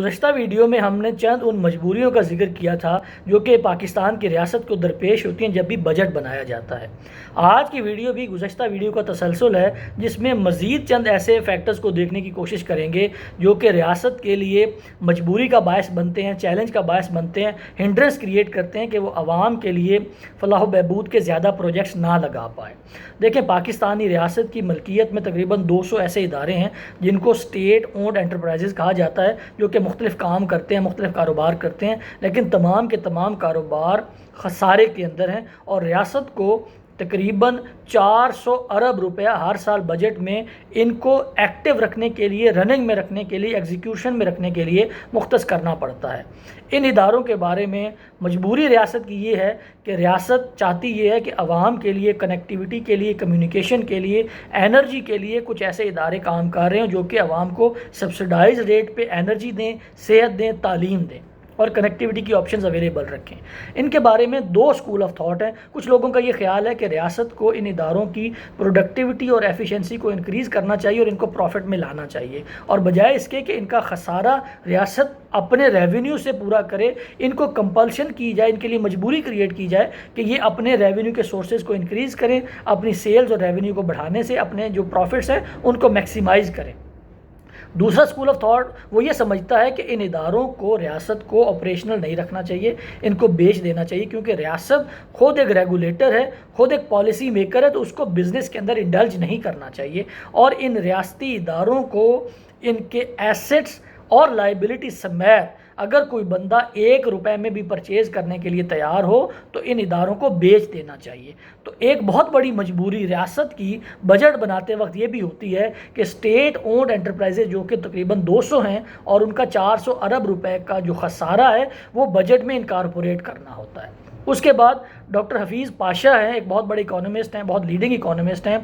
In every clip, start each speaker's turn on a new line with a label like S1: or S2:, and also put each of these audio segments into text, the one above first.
S1: گزشتہ ویڈیو میں ہم نے چند ان مجبوریوں کا ذکر کیا تھا جو کہ پاکستان کی ریاست کو درپیش ہوتی ہیں جب بھی بجٹ بنایا جاتا ہے۔ آج کی ویڈیو بھی گزشتہ ویڈیو کا تسلسل ہے جس میں مزید چند ایسے فیکٹرز کو دیکھنے کی کوشش کریں گے جو کہ ریاست کے لیے مجبوری کا باعث بنتے ہیں، چیلنج کا باعث بنتے ہیں، ہنڈرنس کریٹ کرتے ہیں کہ وہ عوام کے لیے فلاح و بہبود کے زیادہ پروجیکٹس نہ لگا پائے۔ دیکھیں، پاکستانی ریاست کی ملکیت میں تقریباً 200 ایسے ادارے ہیں جن کو اسٹیٹ اونڈ انٹرپرائزز کہا جاتا ہے، جو کہ مختلف کام کرتے ہیں، مختلف کاروبار کرتے ہیں، لیکن تمام کے تمام کاروبار خسارے کے اندر ہیں اور ریاست کو تقریباً 400 ارب روپیہ ہر سال بجٹ میں ان کو ایکٹیو رکھنے کے لیے، رننگ میں رکھنے کے لیے، ایگزیکیوشن میں رکھنے کے لیے مختص کرنا پڑتا ہے۔ ان اداروں کے بارے میں مجبوری ریاست کی یہ ہے کہ ریاست چاہتی یہ ہے کہ عوام کے لیے، کنیکٹیوٹی کے لیے، کمیونیکیشن کے لیے، انرجی کے لیے کچھ ایسے ادارے کام کر رہے ہیں جو کہ عوام کو سبسڈائز ریٹ پہ انرجی دیں، صحت دیں، تعلیم دیں اور کنیکٹیوٹی کی آپشنز اویلیبل رکھیں۔ ان کے بارے میں دو اسکول آف تھاٹ ہیں۔ کچھ لوگوں کا یہ خیال ہے کہ ریاست کو ان اداروں کی پروڈکٹیوٹی اور ایفیشنسی کو انکریز کرنا چاہیے اور ان کو پروفٹ میں لانا چاہیے، اور بجائے اس کے کہ ان کا خسارہ ریاست اپنے ریونیو سے پورا کرے، ان کو کمپلشن کی جائے، ان کے لیے مجبوری کریٹ کی جائے کہ یہ اپنے ریونیو کے سورسز کو انکریز کریں، اپنی سیلز اور ریونیو کو بڑھانے سے اپنے جو پروفٹس ہیں ان کو میکسیمائز کریں۔ دوسرا اسکول آف تھاٹ وہ یہ سمجھتا ہے کہ ان اداروں کو ریاست کو آپریشنل نہیں رکھنا چاہیے، ان کو بیچ دینا چاہیے، کیونکہ ریاست خود ایک ریگولیٹر ہے، خود ایک پالیسی میکر ہے، تو اس کو بزنس کے اندر انڈلج نہیں کرنا چاہیے، اور ان ریاستی اداروں کو ان کے ایسٹس اور لائبلٹی سمیت اگر کوئی بندہ 1 روپے میں بھی پرچیز کرنے کے لیے تیار ہو تو ان اداروں کو بیچ دینا چاہیے۔ تو ایک بہت بڑی مجبوری ریاست کی بجٹ بناتے وقت یہ بھی ہوتی ہے کہ اسٹیٹ اونڈ انٹرپرائزز جو کہ تقریباً 200 ہیں اور ان کا 400 ارب روپے کا جو خسارہ ہے وہ بجٹ میں انکارپوریٹ کرنا ہوتا ہے۔ اس کے بعد ڈاکٹر حفیظ پاشا ہیں، ایک بہت بڑے اکانومسٹ ہیں، بہت لیڈنگ اکانومسٹ ہیں۔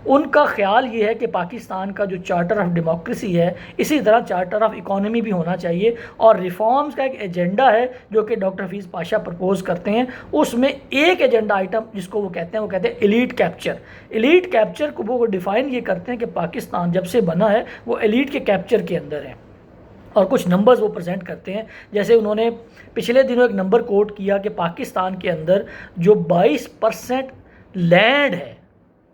S1: ان کا خیال یہ ہے کہ پاکستان کا جو چارٹر آف ڈیموکریسی ہے اسی طرح چارٹر آف اکانومی بھی ہونا چاہیے، اور ریفارمز کا ایک ایجنڈا ہے جو کہ ڈاکٹر حفیظ پاشا پرپوز کرتے ہیں۔ اس میں ایک ایجنڈا آئٹم جس کو وہ کہتے ہیں ایلیٹ کیپچر۔ ایلیٹ کیپچر کو وہ ڈیفائن یہ کرتے ہیں کہ پاکستان جب سے بنا ہے وہ ایلیٹ کے کیپچر کے اندر ہے، اور کچھ نمبرز وہ پریزنٹ کرتے ہیں۔ جیسے انہوں نے پچھلے دنوں ایک نمبر کوٹ کیا کہ پاکستان کے اندر جو 22% لینڈ ہے،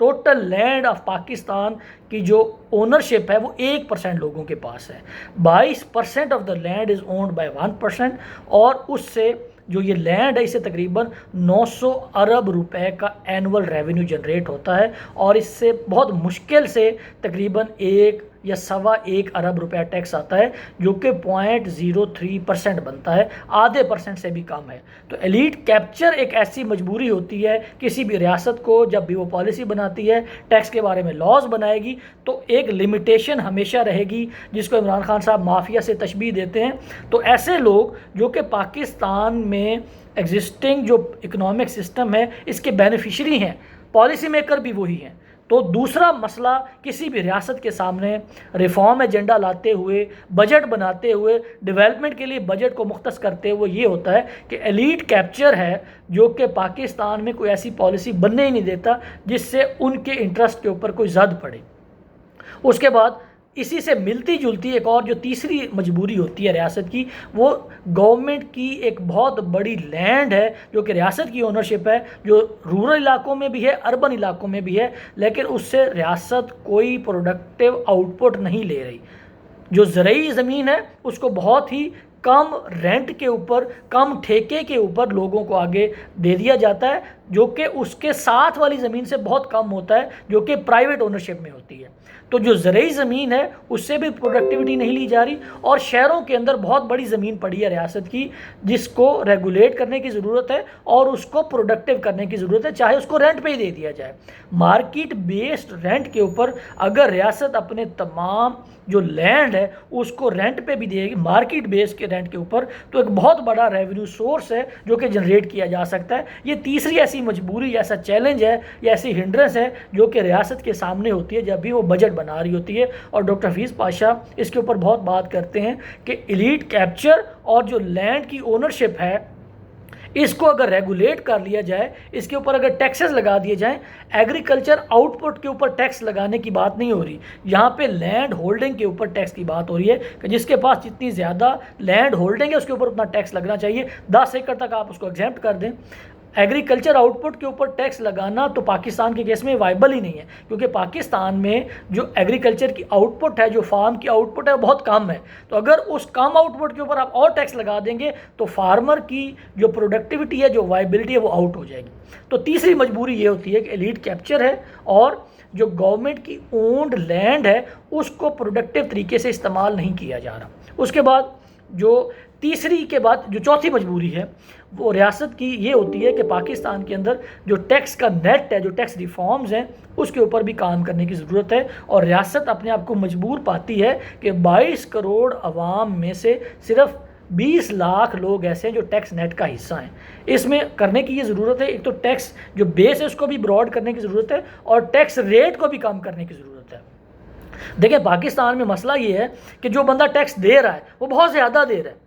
S1: ٹوٹل لینڈ آف پاکستان کی جو اونرشپ ہے وہ 1% لوگوں کے پاس ہے۔ 22% of the land is owned by 1%، اور اس سے جو یہ لینڈ ہے اسے تقریباً 900 ارب روپے کا اینول ریونیو جنریٹ ہوتا ہے، اور اس سے بہت مشکل سے تقریباً 1 یا 1.25 ارب روپے ٹیکس آتا ہے، جو کہ 0.03% بنتا ہے، آدھے % سے بھی کم ہے۔ تو ایلیٹ کیپچر ایک ایسی مجبوری ہوتی ہے کسی بھی ریاست کو، جب بھی وہ پالیسی بناتی ہے، ٹیکس کے بارے میں لاز بنائے گی، تو ایک لمیٹیشن ہمیشہ رہے گی، جس کو عمران خان صاحب مافیا سے تشبیہ دیتے ہیں۔ تو ایسے لوگ جو کہ پاکستان میں ایگزسٹنگ جو اکنامک سسٹم ہے اس کے بینیفیشری ہیں، پالیسی میکر بھی وہی ہیں۔ تو دوسرا مسئلہ کسی بھی ریاست کے سامنے ریفارم ایجنڈا لاتے ہوئے، بجٹ بناتے ہوئے، ڈیولپمنٹ کے لیے بجٹ کو مختص کرتے ہوئے یہ ہوتا ہے کہ ایلیٹ کیپچر ہے جو کہ پاکستان میں کوئی ایسی پالیسی بننے ہی نہیں دیتا جس سے ان کے انٹرسٹ کے اوپر کوئی زد پڑے۔ اس کے بعد اسی سے ملتی جلتی ایک اور جو تیسری مجبوری ہوتی ہے ریاست کی، وہ گورنمنٹ کی ایک بہت بڑی لینڈ ہے جو کہ ریاست کی اونرشپ ہے، جو رورل علاقوں میں بھی ہے، اربن علاقوں میں بھی ہے، لیکن اس سے ریاست کوئی پروڈکٹیو آؤٹ پٹ نہیں لے رہی۔ جو زرعی زمین ہے اس کو بہت ہی کم رینٹ کے اوپر، کم ٹھیکے کے اوپر لوگوں کو آگے دے دیا جاتا ہے، جو کہ اس کے ساتھ والی زمین سے بہت کم ہوتا ہے جو کہ پرائیویٹ اونرشپ میں ہوتی ہے۔ تو جو زرعی زمین ہے اس سے بھی پروڈکٹیوٹی نہیں لی جا رہی، اور شہروں کے اندر بہت بڑی زمین پڑی ہے ریاست کی جس کو ریگولیٹ کرنے کی ضرورت ہے اور اس کو پروڈکٹیو کرنے کی ضرورت ہے، چاہے اس کو رینٹ پہ ہی دے دیا جائے۔ مارکیٹ بیسڈ رینٹ کے اوپر اگر ریاست اپنے تمام جو لینڈ ہے اس کو رینٹ پہ بھی دے گی، مارکیٹ بیس کے رینٹ کے اوپر، تو ایک بہت بڑا ریونیو سورس ہے جو کہ جنریٹ کیا جا سکتا ہے۔ یہ تیسری ایسی مجبوری، ایسا چیلنج ہے یا ایسی ہنڈرنس ہے جو کہ ریاست کے سامنے ہوتی ہے جب بھی وہ بجٹ بنا رہی ہوتی ہے، اور ڈاکٹر حفیظ پاشا اس کے اوپر بہت بات کرتے ہیں کہ ایلیٹ کیپچر اور جو لینڈ کی اونرشپ ہے اس کو اگر ریگولیٹ کر لیا جائے، اس کے اوپر اگر ٹیکسز لگا دیے جائیں، ایگریکلچر آؤٹ پٹ کے اوپر ٹیکس لگانے کی بات نہیں ہو رہی، یہاں پہ لینڈ ہولڈنگ کے اوپر ٹیکس کی بات ہو رہی ہے کہ جس کے پاس جتنی زیادہ لینڈ ہولڈنگ ہے اس کے اوپر اتنا ٹیکس لگنا چاہیے، 10 ایکڑ تک آپ اس کو ایگزیمپٹ کر دیں۔ ایگریکلچر آؤٹ پٹ کے اوپر ٹیکس لگانا تو پاکستان کے کیس میں وائبل ہی نہیں ہے، کیونکہ پاکستان میں جو ایگریکلچر کی آؤٹ پٹ ہے، جو فارم کی آؤٹ پٹ ہے، وہ بہت کم ہے، تو اگر اس کم آؤٹ پٹ کے اوپر آپ اور ٹیکس لگا دیں گے تو فارمر کی جو پروڈکٹیوٹی ہے، جو وائبلٹی ہے، وہ آؤٹ ہو جائے گی۔ تو تیسری مجبوری یہ ہوتی ہے کہ ایلیٹ کیپچر ہے اور جو گورنمنٹ کی اونڈ لینڈ ہے اس کو پروڈکٹیو طریقے سے استعمال نہیں کیا جا رہا۔ اس کے بعد جو تیسری کے بعد جو چوتھی مجبوری ہے وہ ریاست کی یہ ہوتی ہے کہ پاکستان کے اندر جو ٹیکس کا نیٹ ہے، جو ٹیکس ریفارمز ہیں، اس کے اوپر بھی کام کرنے کی ضرورت ہے، اور ریاست اپنے آپ کو مجبور پاتی ہے کہ 22 کروڑ عوام میں سے صرف 20 لاکھ لوگ ایسے ہیں جو ٹیکس نیٹ کا حصہ ہیں۔ اس میں کرنے کی یہ ضرورت ہے، ایک تو ٹیکس جو بیس ہے اس کو بھی براڈ کرنے کی ضرورت ہے، اور ٹیکس ریٹ کو بھی کم کرنے کی ضرورت ہے۔ دیکھیں پاکستان میں مسئلہ یہ ہے کہ جو بندہ ٹیکس دے رہا ہے وہ بہت زیادہ دے رہا ہے،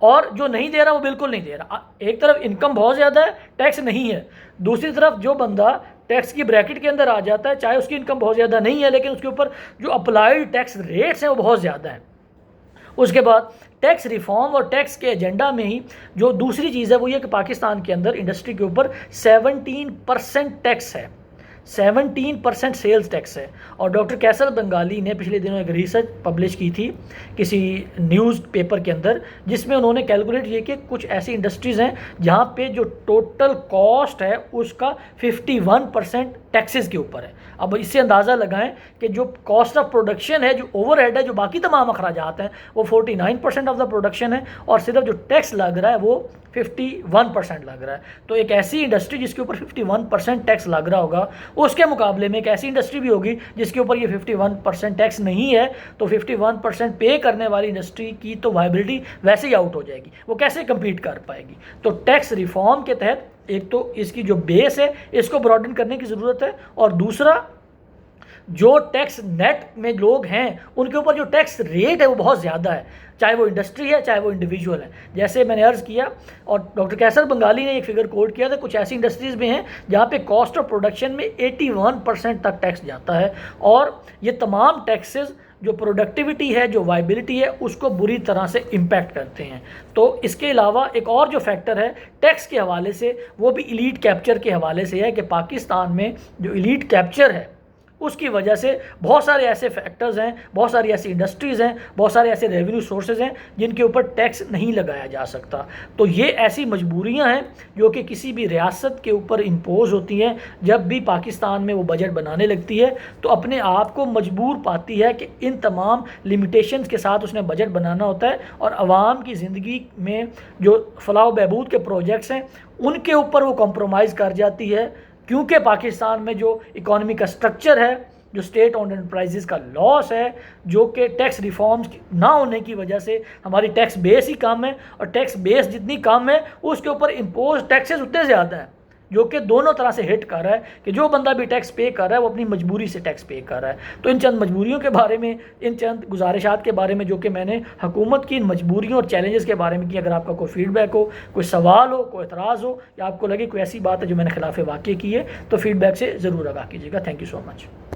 S1: اور جو نہیں دے رہا وہ بالکل نہیں دے رہا۔ ایک طرف انکم بہت زیادہ ہے، ٹیکس نہیں ہے، دوسری طرف جو بندہ ٹیکس کی بریکٹ کے اندر آ جاتا ہے، چاہے اس کی انکم بہت زیادہ نہیں ہے لیکن اس کے اوپر جو اپلائیڈ ٹیکس ریٹس ہیں وہ بہت زیادہ ہیں۔ اس کے بعد ٹیکس ریفارم اور ٹیکس کے ایجنڈا میں ہی جو دوسری چیز ہے وہ یہ کہ پاکستان کے اندر انڈسٹری کے اوپر 17% ٹیکس ہے، 17% سیلز ٹیکس ہے، اور ڈاکٹر کیسر بنگالی نے پچھلے دنوں ایک ریسرچ پبلش کی تھی کسی نیوز پیپر کے اندر، جس میں انہوں نے کیلکولیٹ کیا کہ کچھ ایسی انڈسٹریز ہیں جہاں پہ جو ٹوٹل کاسٹ ہے اس کا 51% ٹیکسز کے اوپر ہے۔ اب اس سے اندازہ لگائیں کہ جو کاسٹ آف پروڈکشن ہے، جو اوور ہیڈ ہے، جو باقی تمام اخراجات ہیں، وہ 49% آف دا پروڈکشن ہے، اور صرف جو ٹیکس لگ رہا ہے وہ 51% لگ رہا ہے۔ تو ایک ایسی انڈسٹری جس کے اوپر 51% ٹیکس لگ رہا ہوگا، اس کے مقابلے میں ایک ایسی انڈسٹری بھی ہوگی جس کے اوپر یہ 51% ٹیکس نہیں ہے، تو 51% پے کرنے والی انڈسٹری کی تو وائبلٹی ویسے ہی آؤٹ ہو جائے گی، وہ کیسے کمپیٹ کر پائے گی؟ تو ٹیکس ریفارم کے تحت ایک تو اس کی جو بیس ہے اس کو براڈن کرنے کی ضرورت ہے، اور دوسرا جو ٹیکس نیٹ میں لوگ ہیں ان کے اوپر جو ٹیکس ریٹ ہے وہ بہت زیادہ ہے، چاہے وہ انڈسٹری ہے چاہے وہ انڈیویجول ہے۔ جیسے میں نے عرض کیا اور ڈاکٹر کیسر بنگالی نے ایک فگر کوٹ کیا تھا، کچھ ایسی انڈسٹریز بھی ہیں جہاں پہ کاسٹ آف پروڈکشن میں 81% تک ٹیکس جاتا ہے، اور یہ تمام ٹیکسز جو پروڈکٹیوٹی ہے، جو وائبلٹی ہے، اس کو بری طرح سے امپیکٹ کرتے ہیں۔ تو اس کے علاوہ ایک اور جو فیکٹر ہے ٹیکس کے حوالے سے، وہ بھی ایلیٹ کیپچر کے حوالے سے ہے کہ پاکستان میں جو ایلیٹ کیپچر ہے اس کی وجہ سے بہت سارے ایسے فیکٹرز ہیں، بہت ساری ایسی انڈسٹریز ہیں، بہت سارے ایسے ریونیو سورسز ہیں جن کے اوپر ٹیکس نہیں لگایا جا سکتا۔ تو یہ ایسی مجبوریاں ہیں جو کہ کسی بھی ریاست کے اوپر امپوز ہوتی ہیں جب بھی پاکستان میں وہ بجٹ بنانے لگتی ہے، تو اپنے آپ کو مجبور پاتی ہے کہ ان تمام لمیٹیشنز کے ساتھ اس نے بجٹ بنانا ہوتا ہے، اور عوام کی زندگی میں جو فلاح و بہبود کے پروجیکٹس ہیں ان کے اوپر وہ کمپرومائز کر جاتی ہے، کیونکہ پاکستان میں جو اکانومی کا سٹرکچر ہے، جو اسٹیٹ اونڈ انٹرپرائزز کا لاس ہے، جو کہ ٹیکس ریفارمز نہ ہونے کی وجہ سے ہماری ٹیکس بیس ہی کم ہے، اور ٹیکس بیس جتنی کم ہے اس کے اوپر امپوز ٹیکسز اتنے زیادہ ہیں، جو کہ دونوں طرح سے ہٹ کر رہا ہے کہ جو بندہ بھی ٹیکس پے کر رہا ہے وہ اپنی مجبوری سے ٹیکس پے کر رہا ہے۔ تو ان چند مجبوریوں کے بارے میں، ان چند گزارشات کے بارے میں جو کہ میں نے حکومت کی ان مجبوریوں اور چیلنجز کے بارے میں کی، اگر آپ کا کوئی فیڈ بیک ہو، کوئی سوال ہو، کوئی اعتراض ہو، یا آپ کو لگے کوئی ایسی بات ہے جو میں نے خلاف واقع کی ہے، تو فیڈ بیک سے ضرور آگاہ کیجیے گا۔ Thank you so much.